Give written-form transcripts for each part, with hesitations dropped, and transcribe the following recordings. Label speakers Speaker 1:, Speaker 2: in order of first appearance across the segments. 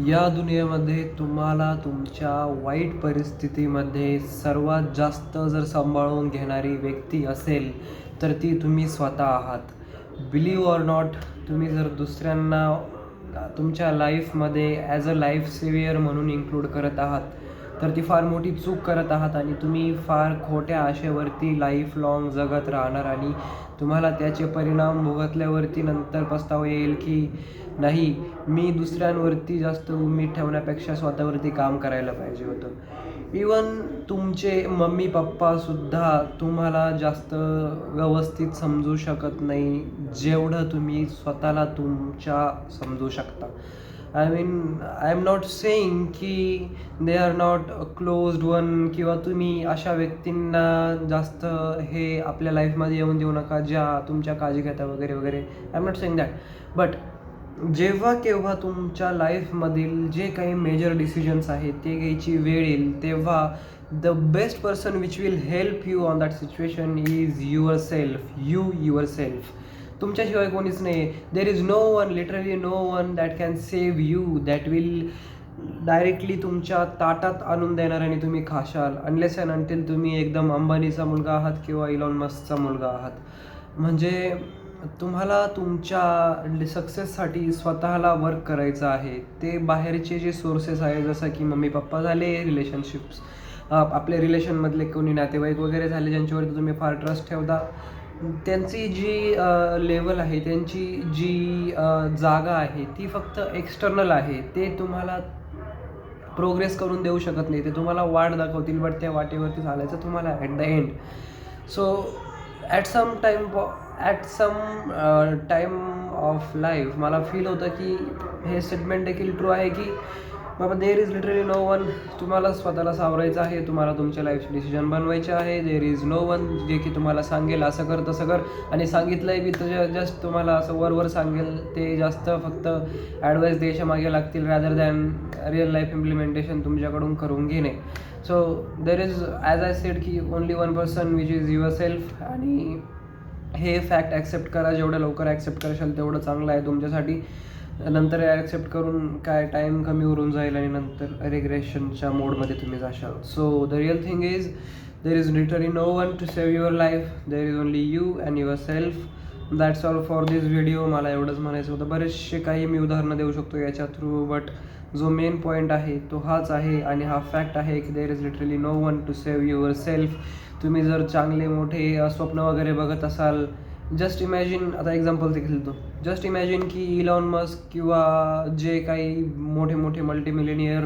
Speaker 1: या दुनियेमध्ये तुम्हाला तुमच्या वाईट परिस्थितीमध्ये सर्वात जास्त जर सांभाळून घेणारी व्यक्ती असेल तर ती तुम्ही स्वतः आहात. बिलीव्ह ऑर नॉट, तुम्ही जर दुसऱ्यांना तुमच्या लाईफमध्ये ॲज अ लाईफ सेवियर म्हणून इन्क्लूड करत आहात तर ती फार मोठी चूक करत आहात आणि तुम्ही फार खोट्या आशेवरती लाईफ लाँग जगत राहणार आणि तुम्हाला त्याचे परिणाम भोगतल्यावरती नंतर पस्तावा येईल की नाही, मी दुसऱ्यांवरती जास्त उम्मीद ठेवण्यापेक्षा स्वतःवरती काम करायला पाहिजे होतं. इवन तुमचे मम्मी पप्पासुद्धा तुम्हाला जास्त व्यवस्थित समजू शकत नाही जेवढं तुम्ही स्वतःला तुमच्या समजू शकता. आय एम नॉट सेईंग की they are not closed one किंवा तुम्ही अशा व्यक्तींना जास्त हे आपल्या लाईफमध्ये येऊन देऊ नका ज्या तुमच्या काळजी घेता वगैरे वगैरे. I am not saying that. But जेव्हा केव्हा तुमच्या लाईफमधील जे काही मेजर डिसिजन्स आहेत ते घ्यायची वेळ येईल तेव्हा the best person which will help you on that situation is yourself. Yourself. तुमच्याशिवाय कोणीच नाही आहे. There is no one, literally no one that can save you, that will directly तुमच्या ताटात आणून देणार आणि तुम्ही खाशाल, अनलेस अँड अंटिल तुम्ही एकदम अंबानीचा मुलगा आहात किंवा इलॉन मस्कचा मुलगा आहात. म्हणजे तुम्हाला तुमच्या सक्सेससाठी स्वतःला वर्क करायचं आहे. ते बाहेरचे जे सोर्सेस आहे जसं की मम्मी पप्पा झाले, रिलेशनशिप्स, आपले रिलेशनमधले कोणी नातेवाईक वगैरे झाले ज्यांच्यावरती तुम्ही फार ट्रस्ट ठेवता, त्यांची जी लेवल आहे, त्यांची जी जागा आहे ती फक्त एक्सटर्नल आहे. ते तुम्हाला प्रोग्रेस करून देऊ शकत नाही. ते तुम्हाला वाट दाखवतील बट त्या वाटेवरती चालायचं तुम्हाला at the end. So at some time of life मला फील होतं की हे स्टेटमेंट देखील ट्रू आहे की बाबा there is literally no one. तुम्हाला स्वतःला सावरायचं आहे, तुम्हाला तुमच्या लाईफचे डिसिजन बनवायचे आहे. देर इज नो वन जे की तुम्हाला सांगेल असं कर तसं कर, आणि सांगितलंय बी तर जस्ट तुम्हाला असं वर सांगेल. ते जास्त फक्त ॲडवाईस द्यायच्या मागे लागतील rather than real life implementation तुमच्याकडून करून घेणे. So there is as I said की only one person which is yourself. आणि हे फॅक्ट ॲक्सेप्ट करा. जेवढं लवकर ॲक्सेप्ट कराल तेवढं चांगलं आहे तुमच्यासाठी. नंतर ॲक्सेप्ट करून काय टाईम कमी उरून जाईल आणि नंतर रिग्रेशनच्या मोडमध्ये तुम्ही जाशाल. So the real thing is there is literally no one to save your life. There is only you and yourself. That's all for this video. मला एवढंच म्हणायचं होतं. बरेचसे काही मी उदाहरणं देऊ शकतो याच्या थ्रू, बट जो मेन पॉईंट आहे तो हाच आहे आणि हा फॅक्ट आहे की there is literally no one to save yourself. तुम्ही जर चांगले मोठे स्वप्न वगैरे बघत असाल, जस्ट इमॅजिन, आता एक्झाम्पल देखील देतो, जस्ट इमॅजिन की इलॉन मस्क किंवा जे काही मोठे मोठे मल्टीमिलिनियर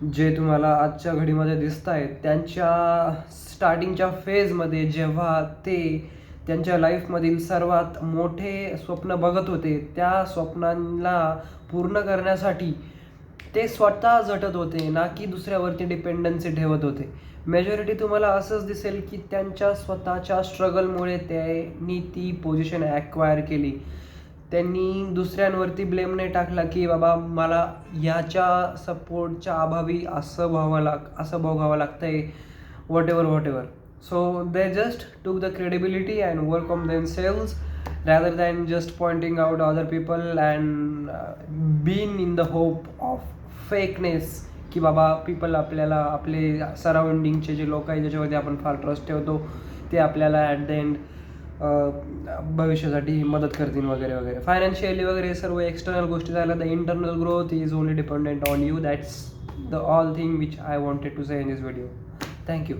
Speaker 1: जे तुम्हाला आजच्या घडीमध्ये दिसत आहेत, त्यांच्या स्टार्टिंगच्या फेजमध्ये जेव्हा ते त्यांच्या लाईफमधील सर्वात मोठे स्वप्न बघत होते, त्या स्वप्नांना पूर्ण करण्यासाठी ते स्वतः झटत होते, ना की दुसऱ्यावरती डिपेंडन्सी ठेवत होते. मेजॉरिटी तुम्हाला असंच दिसेल की त्यांच्या स्वतःच्या स्ट्रगलमुळे त्यांनी ती पोझिशन ॲक्वायर केली. त्यांनी दुसऱ्यांवरती ब्लेम नाही टाकला की बाबा मला ह्याच्या सपोर्टच्या अभावी असं भोगावं लागतं आहे, what ever. So they just took the credibility and work on themselves rather than just pointing out other people and being in the hope of fakeness की बाबा पीपल आपल्याला आपले सराउंडिंगचे जे लोक आहेत ज्याच्यावरती आपण फार ट्रस्ट ठेवतो ते आपल्याला ॲट द एंड भविष्यासाठी मदत करतील वगैरे वगैरे. फायनान्शियली वगैरे सर्व एक्सटर्नल गोष्टी झाल्या. The internal growth is only dependent on you. That's the all thing which I wanted to say in this video. Thank you.